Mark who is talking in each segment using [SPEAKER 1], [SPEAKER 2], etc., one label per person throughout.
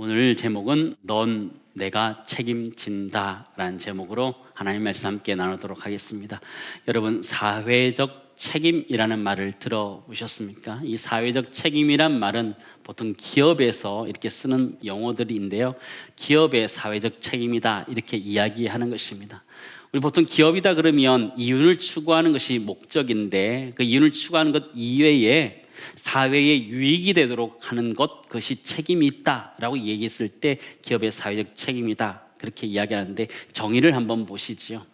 [SPEAKER 1] 오늘 제목은 넌 내가 책임진다 라는 제목으로 하나님 말씀 함께 나누도록 하겠습니다. 여러분, 사회적 책임이라는 말을 들어보셨습니까? 이 사회적 책임이란 말은 보통 기업에서 이렇게 쓰는 용어들인데요, 기업의 사회적 책임이다 이렇게 이야기하는 것입니다. 우리 보통 기업이다 그러면 이윤을 추구하는 것이 목적인데, 그 이윤을 추구하는 것 이외에 사회에 유익이 되도록 하는 것, 그것이 책임이 있다라고 얘기했을 때 기업의 사회적 책임이다 그렇게 이야기하는데, 정의를 한번 보시지요.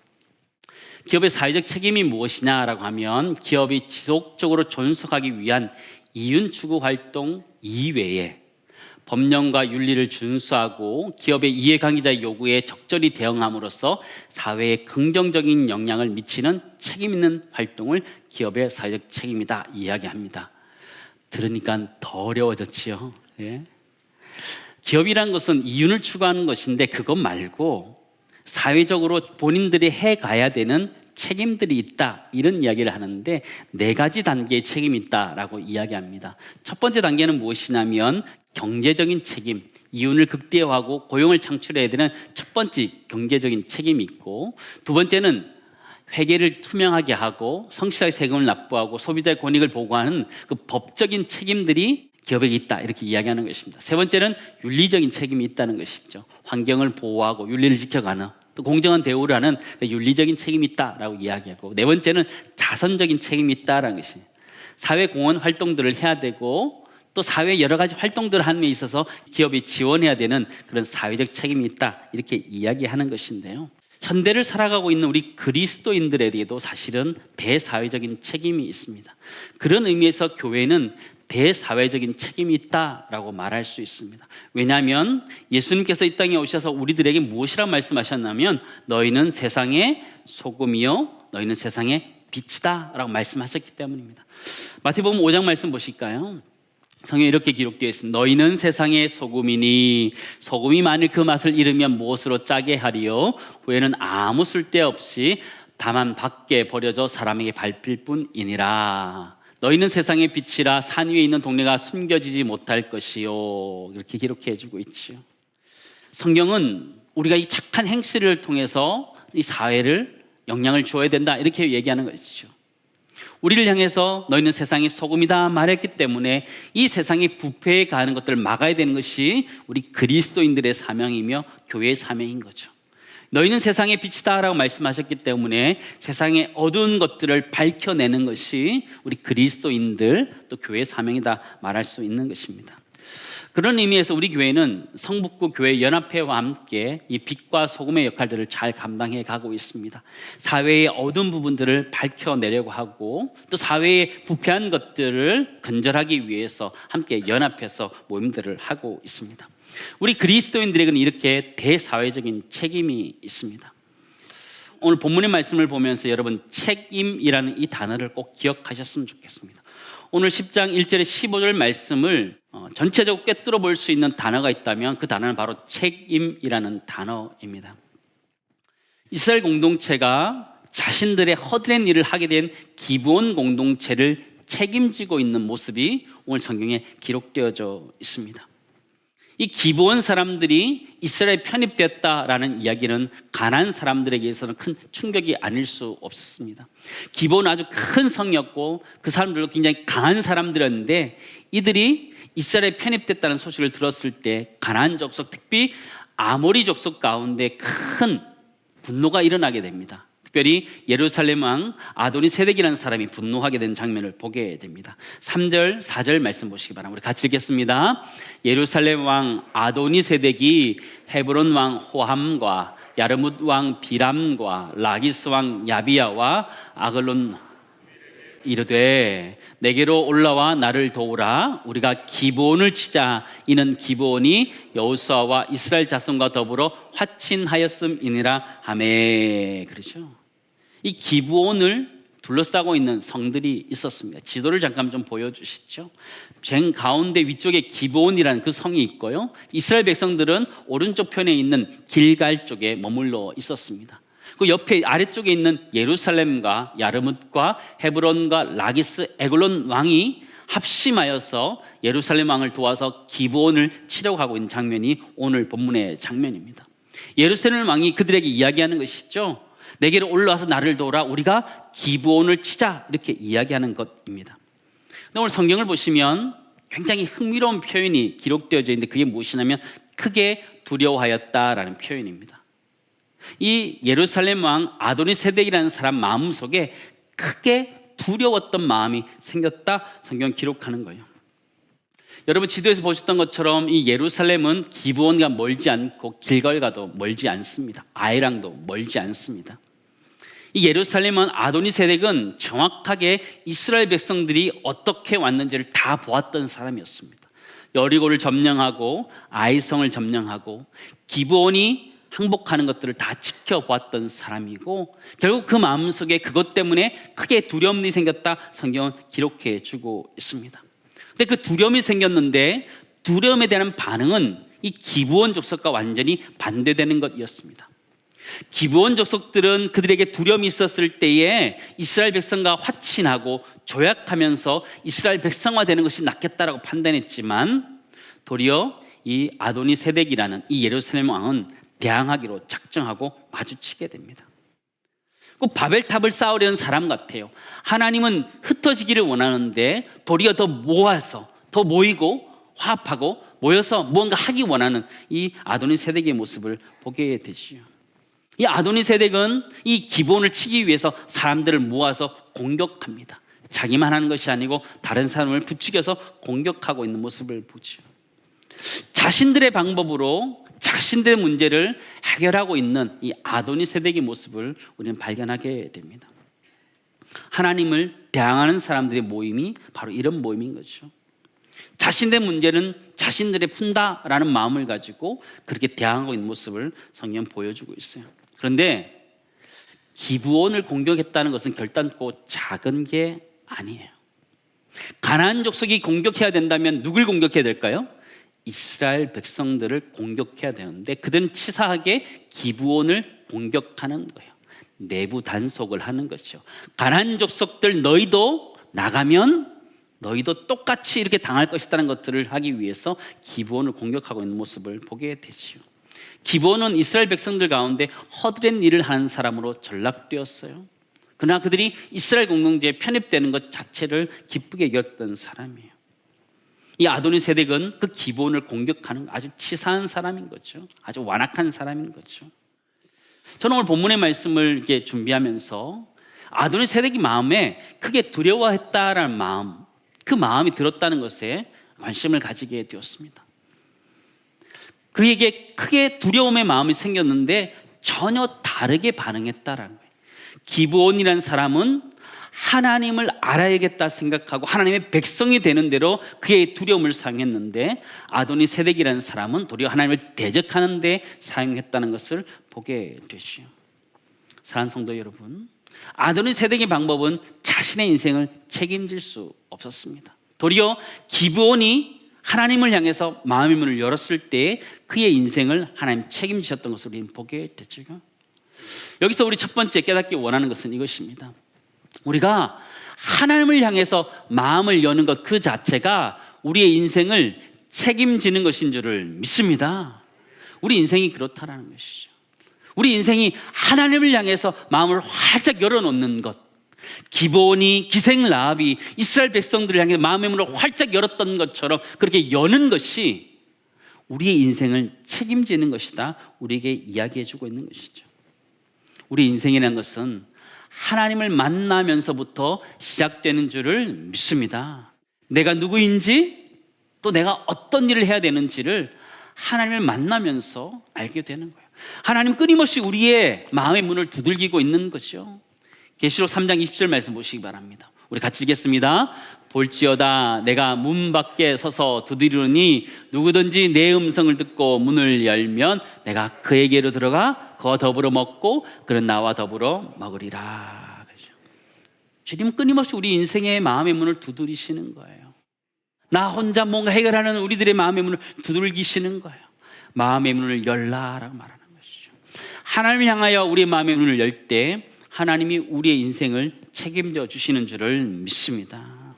[SPEAKER 1] 기업의 사회적 책임이 무엇이냐라고 하면, 기업이 지속적으로 존속하기 위한 이윤 추구 활동 이외에 법령과 윤리를 준수하고 기업의 이해관계자의 요구에 적절히 대응함으로써 사회에 긍정적인 영향을 미치는 책임 있는 활동을 기업의 사회적 책임이다 이야기합니다. 들으니까 더 어려워졌지요. 예? 기업이란 것은 이윤을 추구하는 것인데, 그것 말고 사회적으로 본인들이 해가야 되는 책임들이 있다 이런 이야기를 하는데, 네 가지 단계의 책임이 있다라고 이야기합니다. 첫 번째 단계는 무엇이냐면 경제적인 책임, 이윤을 극대화하고 고용을 창출해야 되는 첫 번째 경제적인 책임이 있고, 두 번째는 회계를 투명하게 하고 성실하게 세금을 납부하고 소비자의 권익을 보호하는 그 법적인 책임들이 기업에게 있다 이렇게 이야기하는 것입니다. 세 번째는 윤리적인 책임이 있다는 것이죠. 환경을 보호하고 윤리를 지켜가는, 또 공정한 대우를 하는 윤리적인 책임이 있다라고 이야기하고, 네 번째는 자선적인 책임이 있다라는 것이, 사회 공헌 활동들을 해야 되고 또 사회 여러 가지 활동들을 하는 데 있어서 기업이 지원해야 되는 그런 사회적 책임이 있다 이렇게 이야기하는 것인데요, 현대를 살아가고 있는 우리 그리스도인들에게도 사실은 대사회적인 책임이 있습니다. 그런 의미에서 교회는 대사회적인 책임이 있다라고 말할 수 있습니다. 왜냐하면 예수님께서 이 땅에 오셔서 우리들에게 무엇이라고 말씀하셨냐면, 너희는 세상의 소금이요 너희는 세상의 빛이다 라고 말씀하셨기 때문입니다. 마태복음 5장 말씀 보실까요? 성경에 이렇게 기록되어 있습니다. 너희는 세상의 소금이니 소금이 만일 그 맛을 잃으면 무엇으로 짜게 하리요? 후에는 아무 쓸데없이 다만 밖에 버려져 사람에게 밟힐 뿐이니라. 너희는 세상의 빛이라 산 위에 있는 동네가 숨겨지지 못할 것이요. 이렇게 기록해 주고 있지요. 성경은 우리가 이 착한 행실을 통해서 이 사회를 영향을 줘야 된다 이렇게 얘기하는 것이죠. 우리를 향해서 너희는 세상의 소금이다 말했기 때문에 이 세상의 부패에 가는 것들을 막아야 되는 것이 우리 그리스도인들의 사명이며 교회의 사명인 거죠. 너희는 세상의 빛이다 라고 말씀하셨기 때문에 세상의 어두운 것들을 밝혀내는 것이 우리 그리스도인들 또 교회의 사명이다 말할 수 있는 것입니다. 그런 의미에서 우리 교회는 성북구 교회 연합회와 함께 이 빛과 소금의 역할들을 잘 감당해 가고 있습니다. 사회의 어두운 부분들을 밝혀내려고 하고, 또 사회의 부패한 것들을 근절하기 위해서 함께 연합해서 모임들을 하고 있습니다. 우리 그리스도인들에게는 이렇게 대사회적인 책임이 있습니다. 오늘 본문의 말씀을 보면서 여러분, 책임이라는 이 단어를 꼭 기억하셨으면 좋겠습니다. 오늘 10장 1절에 15절 말씀을 전체적으로 꿰뚫어 볼 수 있는 단어가 있다면 그 단어는 바로 책임이라는 단어입니다. 이스라엘 공동체가 자신들의 허드렛 일을 하게 된 기브온 공동체를 책임지고 있는 모습이 오늘 성경에 기록되어져 있습니다. 이 기브온 사람들이 이스라엘에 편입됐다라는 이야기는 가나안 사람들에게서는 큰 충격이 아닐 수 없습니다. 기브온은 아주 큰 성이었고 그 사람들도 굉장히 강한 사람들이었는데, 이들이 이스라엘에 편입됐다는 소식을 들었을 때 가나안 족속, 특히 아모리 족속 가운데 큰 분노가 일어나게 됩니다. 특별히 예루살렘 왕 아도니세덱이라는 사람이 분노하게 된 장면을 보게 됩니다. 3절, 4절 말씀 보시기 바랍니다. 우리 같이 읽겠습니다. 예루살렘 왕 아도니세덱이 헤브론 왕 호함과 야르뭇 왕 비람과 라기스 왕 야비야와 아글론 이르되 내게로 올라와 나를 도우라. 우리가 기브온을 치자. 이는 기브온이 여호수아와 이스라엘 자손과 더불어 화친하였음이니라 하매. 그렇죠? 이 기브온을 둘러싸고 있는 성들이 있었습니다. 지도를 잠깐 좀 보여주시죠. 쟁 가운데 위쪽에 기브온이라는 그 성이 있고요, 이스라엘 백성들은 오른쪽 편에 있는 길갈 쪽에 머물러 있었습니다. 그 옆에 아래쪽에 있는 예루살렘과 야르뭇과 헤브론과 라기스 에글론 왕이 합심하여서 예루살렘 왕을 도와서 기브온을 치려고 하고 있는 장면이 오늘 본문의 장면입니다. 예루살렘 왕이 그들에게 이야기하는 것이죠. 내게로 올라와서 나를 도우라, 우리가 기브온을 치자, 이렇게 이야기하는 것입니다. 근데 오늘 성경을 보시면 굉장히 흥미로운 표현이 기록되어져 있는데 그게 무엇이냐면 크게 두려워하였다라는 표현입니다. 이 예루살렘 왕 아도니세덱이라는 사람 마음속에 크게 두려웠던 마음이 생겼다, 성경은 기록하는 거예요. 여러분 지도에서 보셨던 것처럼 이 예루살렘은 기브온과 멀지 않고 길갈과도 멀지 않습니다. 아이랑도 멀지 않습니다. 이 예루살렘은 아도니세덱은 정확하게 이스라엘 백성들이 어떻게 왔는지를 다 보았던 사람이었습니다. 여리고를 점령하고 아이성을 점령하고 기브온이 항복하는 것들을 다 지켜보았던 사람이고, 결국 그 마음속에 그것 때문에 크게 두려움이 생겼다, 성경은 기록해 주고 있습니다. 근데 그 두려움이 생겼는데 두려움에 대한 반응은 이 기브온 족속과 완전히 반대되는 것이었습니다. 기브온 족속들은 그들에게 두려움이 있었을 때에 이스라엘 백성과 화친하고 조약하면서 이스라엘 백성화되는 것이 낫겠다라고 판단했지만, 도리어 이 아도니세덱이라는 이 예루살렘 왕은 대항하기로 작정하고 마주치게 됩니다. 꼭 바벨탑을 쌓으려는 사람 같아요. 하나님은 흩어지기를 원하는데 도리어 더 모아서, 더 모이고 화합하고 모여서 무언가 하기 원하는 이 아도니세덱의 모습을 보게 되지요. 이 아도니세덱은 이 기브온을 치기 위해서 사람들을 모아서 공격합니다. 자기만 하는 것이 아니고 다른 사람을 부추겨서 공격하고 있는 모습을 보죠. 자신들의 방법으로 자신들의 문제를 해결하고 있는 이 아도니세덱의 모습을 우리는 발견하게 됩니다. 하나님을 대항하는 사람들의 모임이 바로 이런 모임인 거죠. 자신들의 문제는 자신들의 푼다라는 마음을 가지고 그렇게 대항하고 있는 모습을 성경은 보여주고 있어요. 그런데 기브온을 공격했다는 것은 결단코 작은 게 아니에요. 가나안 족속이 공격해야 된다면 누굴 공격해야 될까요? 이스라엘 백성들을 공격해야 되는데 그들은 치사하게 기브온을 공격하는 거예요. 내부 단속을 하는 것이죠. 가나안 족속들, 너희도 나가면 너희도 똑같이 이렇게 당할 것이라는 것들을 하기 위해서 기브온을 공격하고 있는 모습을 보게 되지요. 기브온은 이스라엘 백성들 가운데 허드렛 일을 하는 사람으로 전락되었어요. 그러나 그들이 이스라엘 공동체에 편입되는 것 자체를 기쁘게 여겼던 사람이에요. 이 아도니세덱은 그 기브온을 공격하는 아주 치사한 사람인 거죠. 아주 완악한 사람인 거죠. 저는 오늘 본문의 말씀을 이렇게 준비하면서 아도니세덱이 마음에 크게 두려워했다라는 마음, 그 마음이 들었다는 것에 관심을 가지게 되었습니다. 그에게 크게 두려움의 마음이 생겼는데 전혀 다르게 반응했다라는 거예요. 기브온이라는 사람은 하나님을 알아야겠다 생각하고 하나님의 백성이 되는 대로 그의 두려움을 사용했는데, 아도니세덱이라는 사람은 도리어 하나님을 대적하는 데 사용했다는 것을 보게 되시오. 사랑하는 성도 여러분, 아도니세덱의 방법은 자신의 인생을 책임질 수 없었습니다. 도리어 기브온이 하나님을 향해서 마음의 문을 열었을 때 그의 인생을 하나님 책임지셨던 것을 우리는 보게 됐죠. 여기서 우리 첫 번째 깨닫기 원하는 것은 이것입니다. 우리가 하나님을 향해서 마음을 여는 것 그 자체가 우리의 인생을 책임지는 것인 줄을 믿습니다. 우리 인생이 그렇다라는 것이죠. 우리 인생이 하나님을 향해서 마음을 활짝 열어놓는 것, 기브온이 기생 라합이 이스라엘 백성들을 향해 마음의 문을 활짝 열었던 것처럼 그렇게 여는 것이 우리의 인생을 책임지는 것이다, 우리에게 이야기해주고 있는 것이죠. 우리 인생이라는 것은 하나님을 만나면서부터 시작되는 줄을 믿습니다. 내가 누구인지 또 내가 어떤 일을 해야 되는지를 하나님을 만나면서 알게 되는 거예요. 하나님 끊임없이 우리의 마음의 문을 두들기고 있는 것이죠. 계시록 3장 20절 말씀 보시기 바랍니다. 우리 같이 읽겠습니다. 볼지어다 내가 문 밖에 서서 두드리노니 누구든지 내 음성을 듣고 문을 열면 내가 그에게로 들어가 그와 더불어 먹고 그는 나와 더불어 먹으리라. 주님은 끊임없이 우리 인생의 마음의 문을 두드리시는 거예요. 나 혼자 뭔가 해결하는 우리들의 마음의 문을 두들기시는 거예요. 마음의 문을 열라라고 말하는 것이죠. 하나님을 향하여 우리의 마음의 문을 열 때 하나님이 우리의 인생을 책임져 주시는 줄을 믿습니다.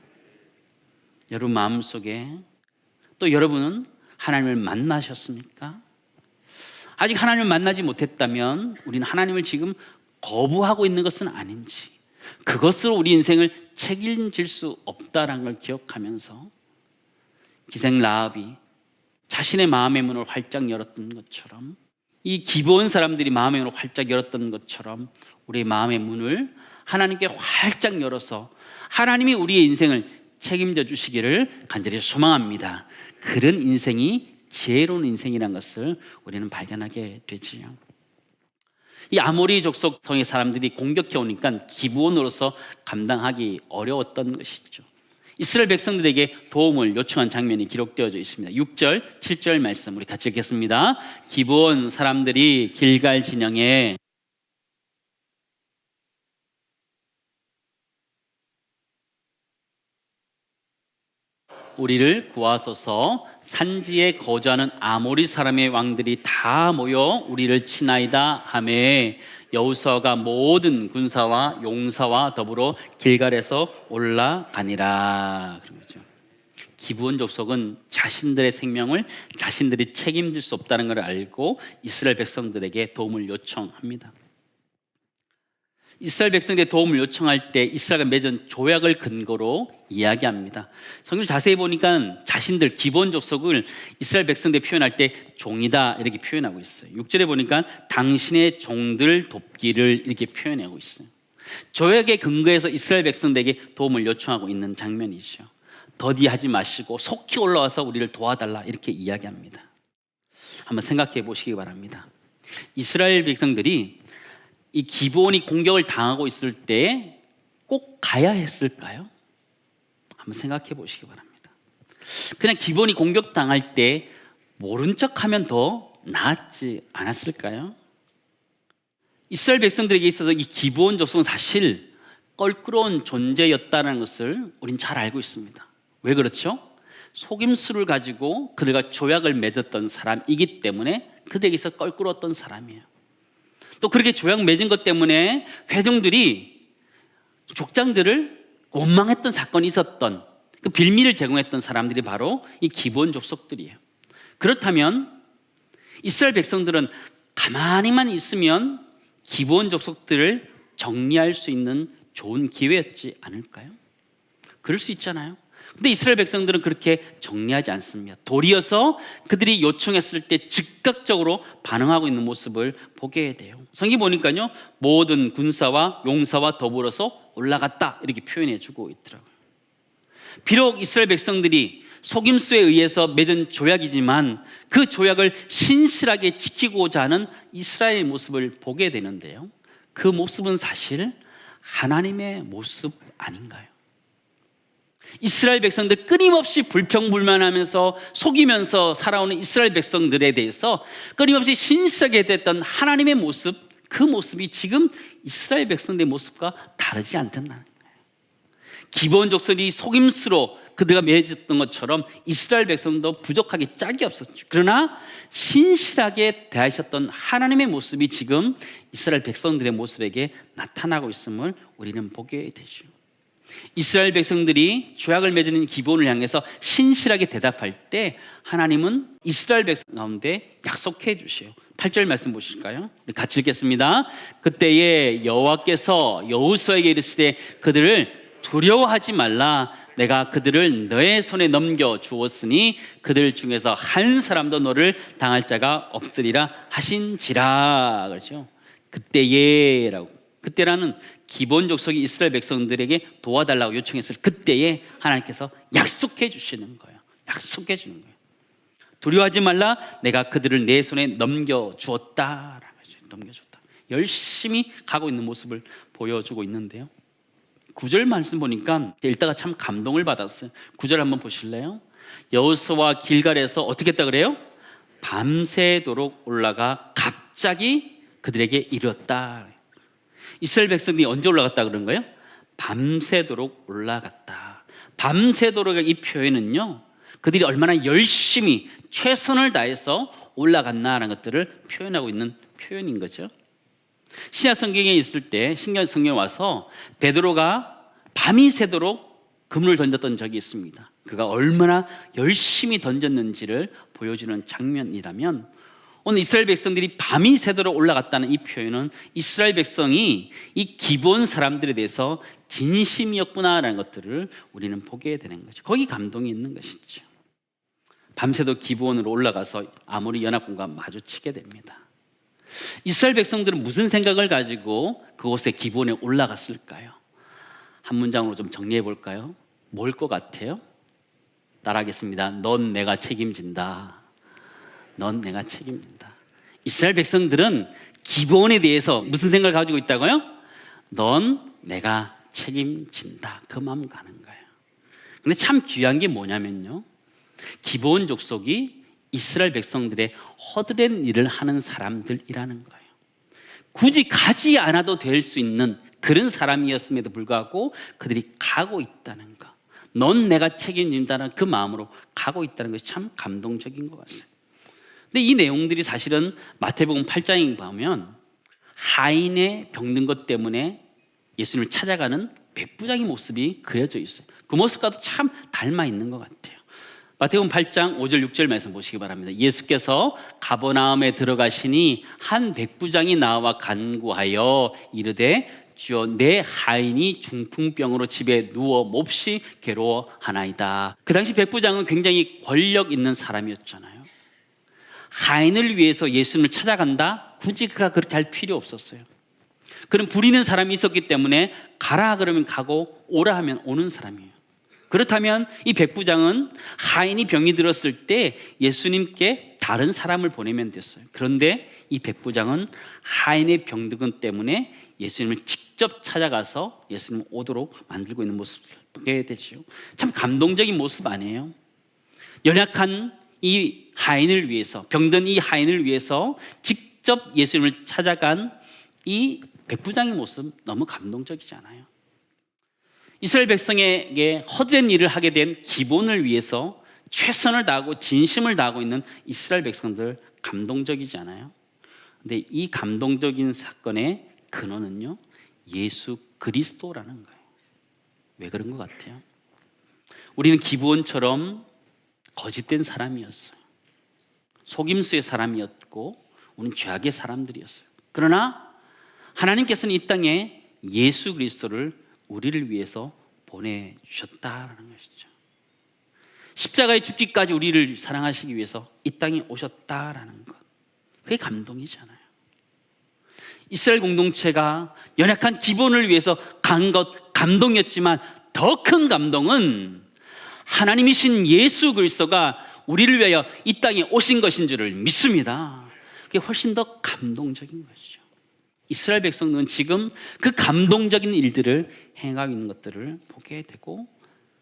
[SPEAKER 1] 여러분 마음속에 또 여러분은 하나님을 만나셨습니까? 아직 하나님을 만나지 못했다면 우리는 하나님을 지금 거부하고 있는 것은 아닌지, 그것으로 우리 인생을 책임질 수 없다는 걸 기억하면서 기생 라합이 자신의 마음의 문을 활짝 열었던 것처럼, 이 기브온 사람들이 마음의 문을 활짝 열었던 것처럼 우리의 마음의 문을 하나님께 활짝 열어서 하나님이 우리의 인생을 책임져 주시기를 간절히 소망합니다. 그런 인생이 지혜로운 인생이라는 것을 우리는 발견하게 되지요. 이 아모리 족속성의 사람들이 공격해 오니까 기브온으로서 감당하기 어려웠던 것이죠. 이스라엘 백성들에게 도움을 요청한 장면이 기록되어져 있습니다. 6절, 7절 말씀 우리 같이 읽겠습니다. 기브온 사람들이 길갈 진영에 우리를 구하소서. 산지에 거주하는 아모리 사람의 왕들이 다 모여 우리를 치나이다 하매 여호수아가 모든 군사와 용사와 더불어 길갈에서 올라가니라. 그런 거죠. 기브온 족속은 자신들의 생명을 자신들이 책임질 수 없다는 걸 알고 이스라엘 백성들에게 도움을 요청합니다. 이스라엘 백성들의 도움을 요청할 때 이스라엘과 맺은 조약을 근거로 이야기합니다. 성경 자세히 보니까 자신들 기브온 족속을 이스라엘 백성들이 표현할 때 종이다 이렇게 표현하고 있어요. 6절에 보니까 당신의 종들 돕기를 이렇게 표현하고 있어요. 조약의 근거에서 이스라엘 백성들에게 도움을 요청하고 있는 장면이죠. 더디하지 마시고 속히 올라와서 우리를 도와달라 이렇게 이야기합니다. 한번 생각해 보시기 바랍니다. 이스라엘 백성들이 이 기브온이 공격을 당하고 있을 때 꼭 가야 했을까요? 한번 생각해 보시기 바랍니다. 그냥 기브온이 공격당할 때 모른 척하면 더 나았지 않았을까요? 이스라엘 백성들에게 있어서 이 기브온 족속은 사실 껄끄러운 존재였다는 것을 우린 잘 알고 있습니다. 왜 그렇죠? 속임수를 가지고 그들과 조약을 맺었던 사람이기 때문에 그들에게서 껄끄러웠던 사람이에요. 또 그렇게 조약 맺은 것 때문에 회중들이 족장들을 원망했던 사건이 있었던, 그 빌미를 제공했던 사람들이 바로 이 기브온 족속들이에요. 그렇다면 이스라엘 백성들은 가만히만 있으면 기브온 족속들을 정리할 수 있는 좋은 기회였지 않을까요? 그럴 수 있잖아요. 근데 이스라엘 백성들은 그렇게 정리하지 않습니다. 도리어서 그들이 요청했을 때 즉각적으로 반응하고 있는 모습을 보게 돼요. 성경 보니까요, 모든 군사와 용사와 더불어서 올라갔다 이렇게 표현해주고 있더라고요. 비록 이스라엘 백성들이 속임수에 의해서 맺은 조약이지만 그 조약을 신실하게 지키고자 하는 이스라엘의 모습을 보게 되는데요, 그 모습은 사실 하나님의 모습 아닌가요? 이스라엘 백성들 끊임없이 불평불만하면서 속이면서 살아오는 이스라엘 백성들에 대해서 끊임없이 신실하게 됐던 하나님의 모습, 그 모습이 지금 이스라엘 백성들의 모습과 다르지 않다는 거예요. 기브온 족속이 속임수로 그들과 맺었던 것처럼 이스라엘 백성도 부족하게 짝이 없었죠. 그러나 신실하게 대하셨던 하나님의 모습이 지금 이스라엘 백성들의 모습에게 나타나고 있음을 우리는 보게 되죠. 이스라엘 백성들이 조약을 맺은 기브온을 향해서 신실하게 대답할 때 하나님은 이스라엘 백성 가운데 약속해 주셔요. 8절 말씀 보실까요? 같이 읽겠습니다. 그때에 여호와께서 여호수아에게 이르시되 그들을 두려워하지 말라. 내가 그들을 너의 손에 넘겨 주었으니 그들 중에서 한 사람도 너를 당할 자가 없으리라 하신지라. 그렇죠? 그때에라고. 그때라는 기브온 족속이 이스라엘 백성들에게 도와달라고 요청했을 그때에 하나님께서 약속해 주시는 거예요. 약속해 주는 거예요. 두려워하지 말라. 내가 그들을 내 손에 넘겨주었다. 넘겨줬다. 열심히 가고 있는 모습을 보여주고 있는데요, 9절 말씀 보니까 읽다가 참 감동을 받았어요. 9절 한번 보실래요? 여호수아와 길갈에서 어떻게 했다 그래요? 밤새도록 올라가 갑자기 그들에게 이르렀다. 이스라엘 백성들이 언제 올라갔다 그런 거예요? 밤새도록 올라갔다. 밤새도록 이 표현은요, 그들이 얼마나 열심히 최선을 다해서 올라갔나라는 것들을 표현하고 있는 표현인 거죠. 신약 성경에 있을 때, 신약 성경에 와서 베드로가 밤이 새도록 그물을 던졌던 적이 있습니다. 그가 얼마나 열심히 던졌는지를 보여주는 장면이라면, 오늘 이스라엘 백성들이 밤이 새도록 올라갔다는 이 표현은 이스라엘 백성이 이 기브온 사람들에 대해서 진심이었구나라는 것들을 우리는 보게 되는 거죠. 거기 감동이 있는 것이죠. 밤새도 기브온으로 올라가서 아모리 연합군과 마주치게 됩니다. 이스라엘 백성들은 무슨 생각을 가지고 그곳에 기브온에 올라갔을까요? 한 문장으로 좀 정리해 볼까요? 뭘 것 같아요? 따라하겠습니다. 넌 내가 책임진다. 넌 내가 책임진다. 이스라엘 백성들은 기브온에 대해서 무슨 생각을 가지고 있다고요? 넌 내가 책임진다. 그 마음 가는 거예요. 근데 참 귀한 게 뭐냐면요, 기브온 족속이 이스라엘 백성들의 허드렛 일을 하는 사람들이라는 거예요. 굳이 가지 않아도 될 수 있는 그런 사람이었음에도 불구하고 그들이 가고 있다는 것, 넌 내가 책임진다는 그 마음으로 가고 있다는 것이 참 감동적인 것 같아요. 근데 이 내용들이 사실은 마태복음 8장에 보면 하인의 병든 것 때문에 예수님을 찾아가는 백부장의 모습이 그려져 있어요. 그 모습과도 참 닮아 있는 것 같아요. 마태복음 8장 5절 6절 말씀 보시기 바랍니다. 예수께서 가버나움에 들어가시니 한 백부장이 나와 간구하여 이르되 주여 내 하인이 중풍병으로 집에 누워 몹시 괴로워하나이다. 그 당시 백부장은 굉장히 권력 있는 사람이었잖아요. 하인을 위해서 예수님을 찾아간다? 굳이 그가 그렇게 할 필요 없었어요. 그런 부리는 사람이 있었기 때문에 가라 그러면 가고 오라 하면 오는 사람이에요. 그렇다면 이 백부장은 하인이 병이 들었을 때 예수님께 다른 사람을 보내면 됐어요. 그런데 이 백부장은 하인의 병든 때문에 예수님을 직접 찾아가서 예수님 오도록 만들고 있는 모습을 보게 되죠. 참 감동적인 모습 아니에요? 연약한 이 하인을 위해서, 병든 이 하인을 위해서 직접 예수님을 찾아간 이 백부장의 모습 너무 감동적이잖아요. 이스라엘 백성에게 허드렛 일을 하게 된 기본을 위해서 최선을 다하고 진심을 다하고 있는 이스라엘 백성들 감동적이잖아요. 근데 이 감동적인 사건의 근원은요, 예수 그리스도라는 거예요. 왜 그런 것 같아요? 우리는 기브온처럼 거짓된 사람이었어요. 속임수의 사람이었고 우리는 죄악의 사람들이었어요. 그러나 하나님께서는 이 땅에 예수 그리스도를 우리를 위해서 보내주셨다라는 것이죠. 십자가에 죽기까지 우리를 사랑하시기 위해서 이 땅에 오셨다라는 것, 그게 감동이잖아요. 이스라엘 공동체가 연약한 기본을 위해서 간 것 감동이었지만 더 큰 감동은 하나님이신 예수 그리스도가 우리를 위하여 이 땅에 오신 것인 줄을 믿습니다. 그게 훨씬 더 감동적인 것이죠. 이스라엘 백성들은 지금 그 감동적인 일들을 행하고 있는 것들을 보게 되고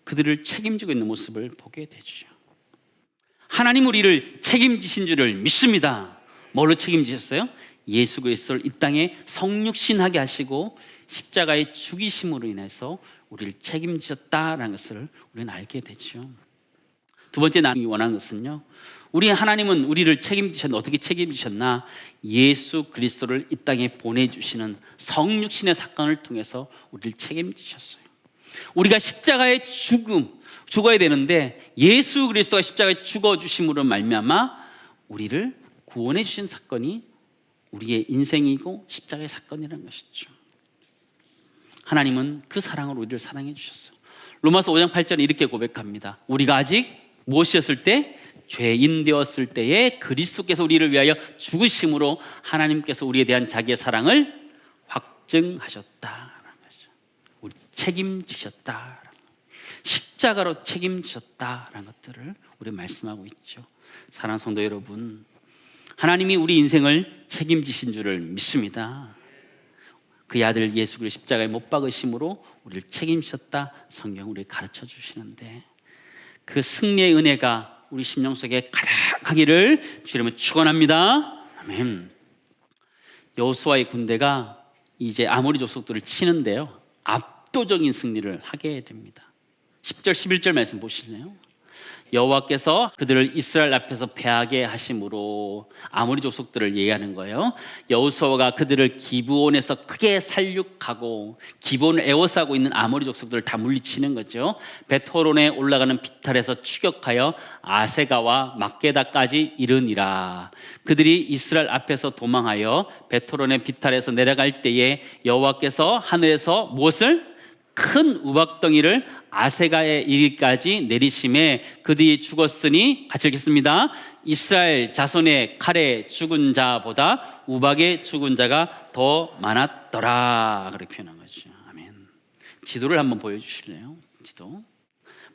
[SPEAKER 1] 그들을 책임지고 있는 모습을 보게 되죠. 하나님 우리를 책임지신 줄을 믿습니다. 뭘로 책임지셨어요? 예수 그리스도를 이 땅에 성육신하게 하시고 십자가의 죽이심으로 인해서 우리를 책임지셨다라는 것을 우리는 알게 되죠. 두 번째 나누기 원하는 것은요, 우리 하나님은 우리를 책임지셨나, 어떻게 책임지셨나? 예수 그리스도를 이 땅에 보내주시는 성육신의 사건을 통해서 우리를 책임지셨어요. 우리가 십자가의 죽어야 되는데 예수 그리스도가 십자가에 죽어주심으로 말미암아 우리를 구원해 주신 사건이 우리의 인생이고 십자가의 사건이라는 것이죠. 하나님은 그 사랑으로 우리를 사랑해 주셨어요. 로마서 5장 8절에 이렇게 고백합니다. 우리가 아직 무엇이었을 때? 죄인 되었을 때에 그리스도께서 우리를 위하여 죽으심으로 하나님께서 우리에 대한 자기의 사랑을 확증하셨다라는 거죠. 우리 책임지셨다, 십자가로 책임지셨다라는 것들을 우리 말씀하고 있죠. 사랑하는 성도 여러분, 하나님이 우리 인생을 책임지신 줄을 믿습니다. 그의 아들 예수 그리스도 십자가에 못 박으심으로 우리를 책임지셨다 성경 우리 가르쳐 주시는데, 그 승리의 은혜가 우리 심령 속에 가득하기를 주님은 축원합니다. 아멘. 여호수아의 군대가 이제 아모리 족속들을 치는데요, 압도적인 승리를 하게 됩니다. 10절 11절 말씀 보실래요? 여호와께서 그들을 이스라엘 앞에서 패하게 하심으로 아모리 족속들을 얘기하는 거예요. 여호수아가 그들을 기브온에서 크게 살육하고 기브온을 에워싸고 있는 아모리 족속들을 다 물리치는 거죠. 벳호론에 올라가는 비탈에서 추격하여 아세가와 막게다까지 이르니라. 그들이 이스라엘 앞에서 도망하여 벳호론의 비탈에서 내려갈 때에 여호와께서 하늘에서 무엇을? 큰 우박덩이를 아세가에 이르기까지 내리심에 그들이 죽었으니, 같이 읽겠습니다. 이스라엘 자손의 칼에 죽은 자보다 우박에 죽은 자가 더 많았더라. 그렇게 표현한 거죠. 아멘. 지도를 한번 보여주실래요? 지도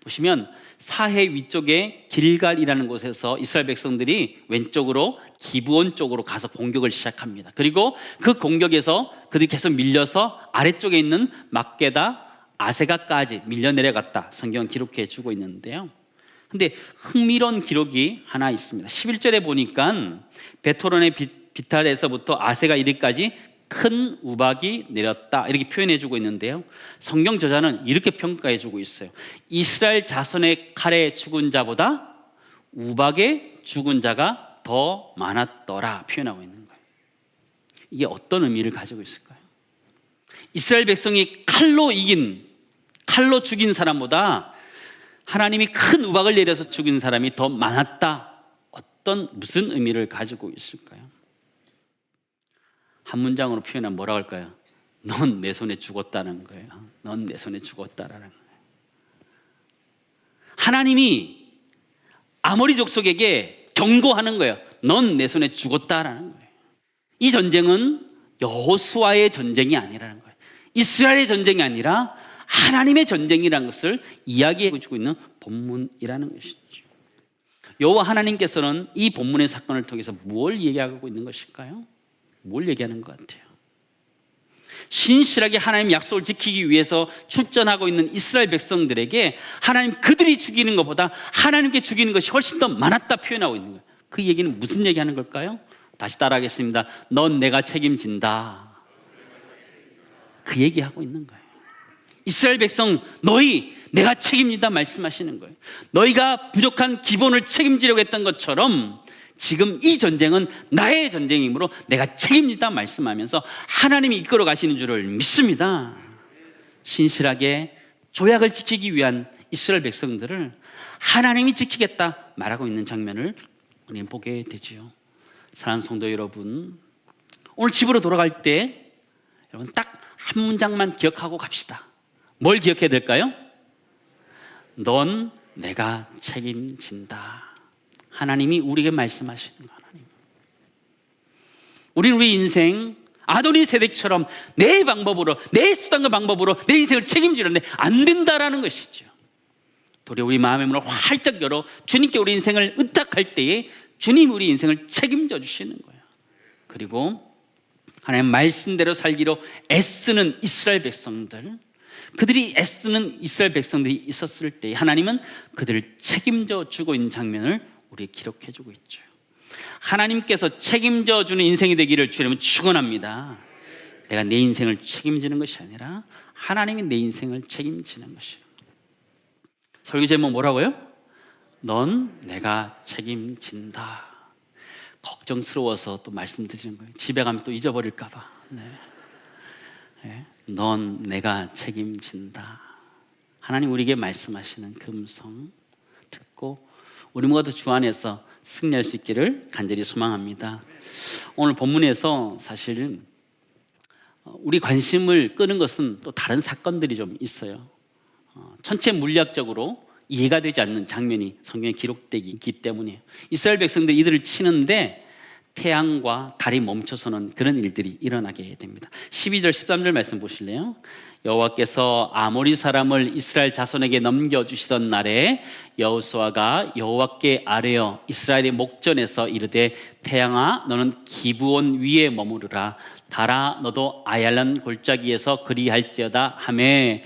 [SPEAKER 1] 보시면 사해 위쪽에 길갈이라는 곳에서 이스라엘 백성들이 왼쪽으로 기브온 쪽으로 가서 공격을 시작합니다. 그리고 그 공격에서 그들이 계속 밀려서 아래쪽에 있는 막게다 아세가까지 밀려 내려갔다. 성경은 기록해 주고 있는데요. 근데 흥미로운 기록이 하나 있습니다. 11절에 보니까 벳호론의 비탈에서부터 아세가 이르기까지 큰 우박이 내렸다. 이렇게 표현해 주고 있는데요. 성경 저자는 이렇게 평가해 주고 있어요. 이스라엘 자손의 칼에 죽은 자보다 우박에 죽은 자가 더 많았더라. 표현하고 있는 거예요. 이게 어떤 의미를 가지고 있을까요? 이스라엘 백성이 칼로 죽인 사람보다 하나님이 큰 우박을 내려서 죽인 사람이 더 많았다. 무슨 의미를 가지고 있을까요? 한 문장으로 표현하면 뭐라고 할까요? 넌 내 손에 죽었다는 거예요. 넌 내 손에 죽었다라는 거예요. 하나님이 아모리 족속에게 경고하는 거예요. 넌 내 손에 죽었다라는 거예요. 이 전쟁은 여호수아의 전쟁이 아니라는 거예요. 이스라엘의 전쟁이 아니라 하나님의 전쟁이라는 것을 이야기해 주고 있는 본문이라는 것이죠. 여호와 하나님께서는 이 본문의 사건을 통해서 뭘 얘기하고 있는 것일까요? 뭘 얘기하는 것 같아요? 신실하게 하나님 약속을 지키기 위해서 출전하고 있는 이스라엘 백성들에게 하나님 그들이 죽이는 것보다 하나님께 죽이는 것이 훨씬 더 많았다 표현하고 있는 거예요. 그 얘기는 무슨 얘기하는 걸까요? 다시 따라하겠습니다. 넌 내가 책임진다. 그 얘기하고 있는 거예요. 이스라엘 백성, 너희 내가 책임진다 말씀하시는 거예요. 너희가 부족한 기본을 책임지려고 했던 것처럼 지금 이 전쟁은 나의 전쟁이므로 내가 책임진다 말씀하면서 하나님이 이끌어 가시는 줄을 믿습니다. 신실하게 조약을 지키기 위한 이스라엘 백성들을 하나님이 지키겠다 말하고 있는 장면을 우리는 보게 되지요. 사랑하는 성도 여러분, 오늘 집으로 돌아갈 때 여러분 딱 한 문장만 기억하고 갑시다. 뭘 기억해야 될까요? 넌 내가 책임진다. 하나님이 우리에게 말씀하시는 거. 하나님. 우리는 우리 인생 아도니 세덱처럼 내 방법으로, 내 수단과 방법으로 내 인생을 책임지려는데 안 된다라는 것이죠. 도리어 우리 마음의 문을 활짝 열어 주님께 우리 인생을 의탁할 때에 주님 우리 인생을 책임져 주시는 거예요. 그리고 하나님 말씀대로 살기로 애쓰는 이스라엘 백성들, 그들이 애쓰는 이스라엘 백성들이 있었을 때 하나님은 그들을 책임져 주고 있는 장면을 우리에 기록해 주고 있죠. 하나님께서 책임져 주는 인생이 되기를 주님은 축원합니다. 내가 내 인생을 책임지는 것이 아니라 하나님이 내 인생을 책임지는 것이에요. 설교 제목 뭐라고요? 넌 내가 책임진다. 걱정스러워서 또 말씀드리는 거예요. 집에 가면 또 잊어버릴까 봐. 네. 넌 내가 책임진다. 하나님 우리에게 말씀하시는 그 음성 듣고 우리 모두 주 안에서 승리할 수 있기를 간절히 소망합니다. 오늘 본문에서 사실 우리 관심을 끄는 것은 또 다른 사건들이 좀 있어요. 전체 물리학적으로 이해가 되지 않는 장면이 성경에 기록되기 있기 때문에 이스라엘 백성들이 이들을 치는데 태양과 달이 멈춰서는 그런 일들이 일어나게 됩니다. 12절 13절 말씀 보실래요? 여호와께서 아모리 사람을 이스라엘 자손에게 넘겨주시던 날에 여호수아가 여호와께 아뢰어 이스라엘의 목전에서 이르되 태양아 너는 기브온 위에 머무르라 달아 너도 아얄란 골짜기에서 그리할지어다 하매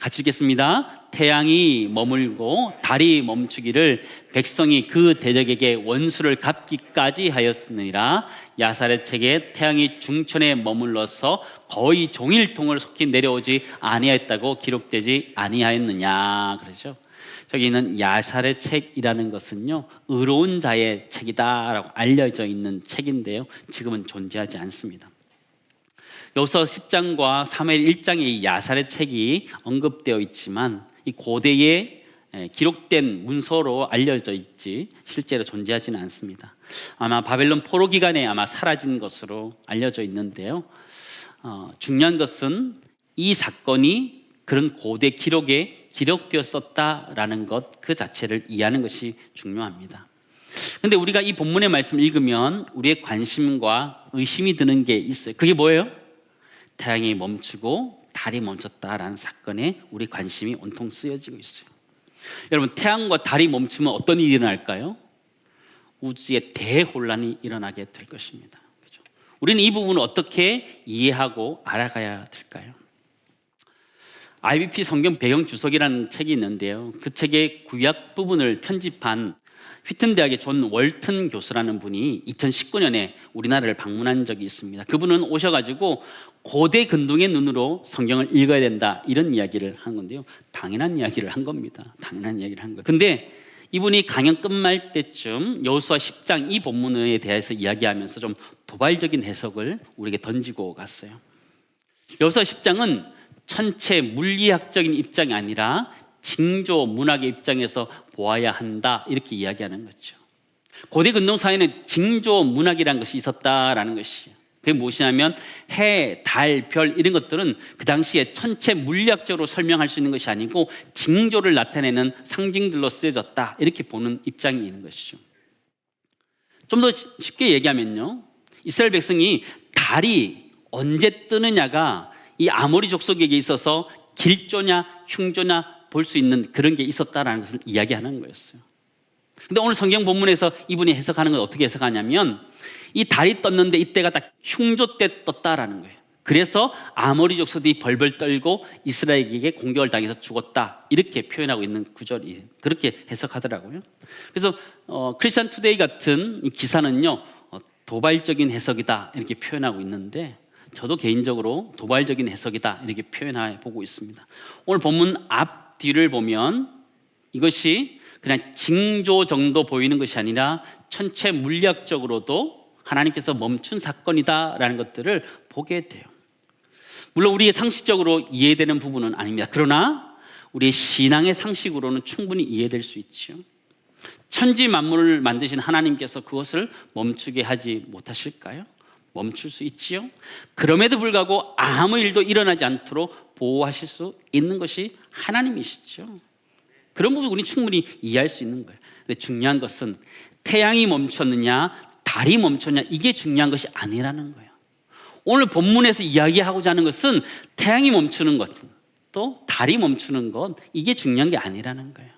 [SPEAKER 1] 같이 읽겠습니다. 태양이 머물고 달이 멈추기를 백성이 그 대적에게 원수를 갚기까지 하였으니라. 야사렛 책에 태양이 중천에 머물러서 거의 종일 동을 속히 내려오지 아니하였다고 기록되지 아니하였느냐 그러죠. 저기 있는 야살의 책이라는 것은요, 의로운 자의 책이다라고 알려져 있는 책인데요, 지금은 존재하지 않습니다. 여호수아 10장과 사무엘 1장에 이 야살의 책이 언급되어 있지만 이 고대에 기록된 문서로 알려져 있지 실제로 존재하지는 않습니다. 아마 바벨론 포로 기간에 아마 사라진 것으로 알려져 있는데요, 중요한 것은 이 사건이 그런 고대 기록에 기록되었었다라는 것 그 자체를 이해하는 것이 중요합니다. 그런데 우리가 이 본문의 말씀을 읽으면 우리의 관심과 의심이 드는 게 있어요. 그게 뭐예요? 태양이 멈추고 달이 멈췄다라는 사건에 우리 관심이 온통 쓰여지고 있어요. 여러분, 태양과 달이 멈추면 어떤 일이 일어날까요? 우주에 대혼란이 일어나게 될 것입니다. 그렇죠? 우리는 이 부분을 어떻게 이해하고 알아가야 될까요? IBP 성경 배경 주석이라는 책이 있는데요, 그 책의 구약 부분을 편집한 휘튼 대학의 존 월튼 교수라는 분이 2019년에 우리나라를 방문한 적이 있습니다. 그분은 오셔가지고 고대 근동의 눈으로 성경을 읽어야 된다, 이런 이야기를 한 건데요, 당연한 이야기를 한 겁니다. 당연한 이야기를 한 거예요. 근데 이분이 강연 끝말 때쯤 여호수아 10장 이 본문에 대해서 이야기하면서 좀 도발적인 해석을 우리에게 던지고 갔어요. 여호수아 10장은 천체 물리학적인 입장이 아니라 징조 문학의 입장에서 보아야 한다, 이렇게 이야기하는 거죠. 고대 근동 사회는 징조 문학이라는 것이 있었다라는 것이에요. 그게 무엇이냐면 해, 달, 별 이런 것들은 그 당시에 천체 물리학적으로 설명할 수 있는 것이 아니고 징조를 나타내는 상징들로 쓰여졌다, 이렇게 보는 입장이 있는 것이죠. 좀 더 쉽게 얘기하면요, 이스라엘 백성이 달이 언제 뜨느냐가 이 아모리 족속에게 있어서 길조냐 흉조냐 볼 수 있는 그런 게 있었다라는 것을 이야기하는 거였어요. 근데 오늘 성경 본문에서 이분이 해석하는 건 어떻게 해석하냐면 이 달이 떴는데 이때가 딱 흉조 때 떴다라는 거예요. 그래서 아모리 족속들이 벌벌 떨고 이스라엘에게 공격을 당해서 죽었다, 이렇게 표현하고 있는 구절이 그렇게 해석하더라고요. 그래서 크리스천 투데이 같은 이 기사는요, 도발적인 해석이다 이렇게 표현하고 있는데 저도 개인적으로 도발적인 해석이다 이렇게 표현해 보고 있습니다. 오늘 본문 앞 뒤를 보면 이것이 그냥 징조 정도 보이는 것이 아니라 천체 물리학적으로도 하나님께서 멈춘 사건이다라는 것들을 보게 돼요. 물론 우리의 상식적으로 이해되는 부분은 아닙니다. 그러나 우리의 신앙의 상식으로는 충분히 이해될 수 있죠. 천지 만물을 만드신 하나님께서 그것을 멈추게 하지 못하실까요? 멈출 수 있지요. 그럼에도 불구하고 아무 일도 일어나지 않도록 보호하실 수 있는 것이 하나님이시죠. 그런 부분 우리는 충분히 이해할 수 있는 거예요. 근데 중요한 것은 태양이 멈췄느냐 달이 멈췄냐, 이게 중요한 것이 아니라는 거예요. 오늘 본문에서 이야기하고자 하는 것은 태양이 멈추는 것, 또 달이 멈추는 것, 이게 중요한 게 아니라는 거예요.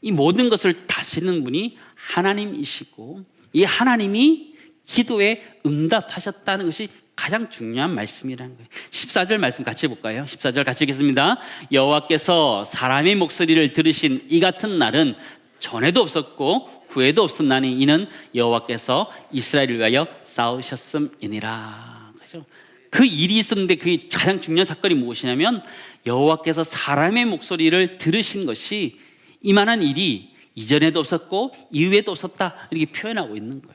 [SPEAKER 1] 이 모든 것을 다스리는 분이 하나님이시고 이 하나님이 기도에 응답하셨다는 것이 가장 중요한 말씀이라는 거예요. 14절 말씀 같이 볼까요? 14절 같이 읽겠습니다. 여호와께서 사람의 목소리를 들으신 이 같은 날은 전에도 없었고 후에도 없었나니 이는 여호와께서 이스라엘을 위하여 싸우셨음이니라. 그죠? 그 일이 있었는데 그 가장 중요한 사건이 무엇이냐면 여호와께서 사람의 목소리를 들으신 것이 이만한 일이 이전에도 없었고 이후에도 없었다, 이렇게 표현하고 있는 거예요.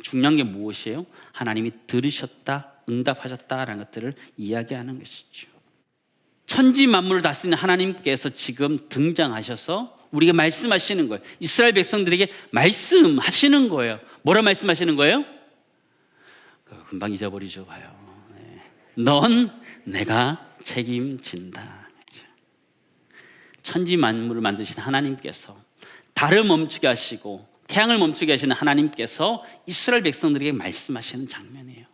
[SPEAKER 1] 중요한 게 무엇이에요? 하나님이 들으셨다, 응답하셨다라는 것들을 이야기하는 것이죠. 천지 만물을 다스리는 하나님께서 지금 등장하셔서 우리에게 말씀하시는 거예요. 이스라엘 백성들에게 말씀하시는 거예요. 뭐라 말씀하시는 거예요? 금방 잊어버리죠. 봐요. 넌 내가 책임진다. 천지 만물을 만드신 하나님께서 달을 멈추게 하시고 태양을 멈추게 하시는 하나님께서 이스라엘 백성들에게 말씀하시는 장면이에요.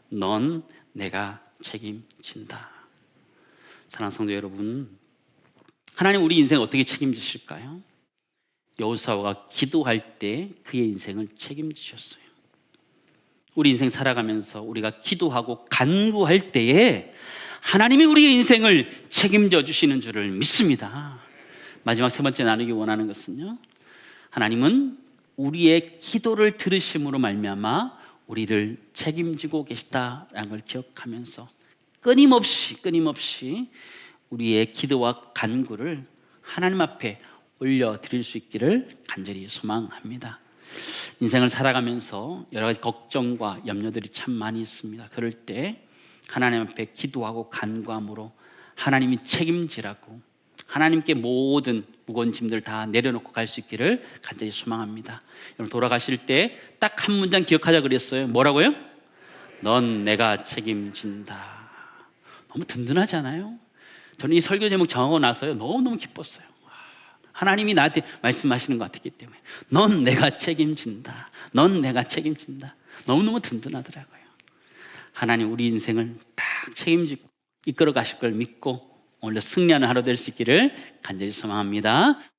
[SPEAKER 1] 넌 내가 책임진다. 사랑하는 성도 여러분, 하나님 우리 인생 어떻게 책임지실까요? 여호수아가 기도할 때 그의 인생을 책임지셨어요. 우리 인생 살아가면서 우리가 기도하고 간구할 때에 하나님이 우리의 인생을 책임져 주시는 줄을 믿습니다. 마지막 세 번째 나누기 원하는 것은요, 하나님은 우리의 기도를 들으심으로 말미암아 우리를 책임지고 계시다라는 걸 기억하면서 끊임없이 우리의 기도와 간구를 하나님 앞에 올려드릴 수 있기를 간절히 소망합니다. 인생을 살아가면서 여러 가지 걱정과 염려들이 참 많이 있습니다. 그럴 때 하나님 앞에 기도하고 간구함으로 하나님이 책임지라고, 하나님께 모든 무거운 짐들 다 내려놓고 갈 수 있기를 간절히 소망합니다. 여러분, 돌아가실 때 딱 한 문장 기억하자 그랬어요. 뭐라고요? 넌 내가 책임진다. 너무 든든하지 않아요? 저는 이 설교 제목 정하고 나서요, 너무너무 기뻤어요. 하나님이 나한테 말씀하시는 것 같았기 때문에. 넌 내가 책임진다. 넌 내가 책임진다. 너무너무 든든하더라고요. 하나님 우리 인생을 딱 책임지고 이끌어 가실 걸 믿고 오늘 승리하는 하루 될 수 있기를 간절히 소망합니다.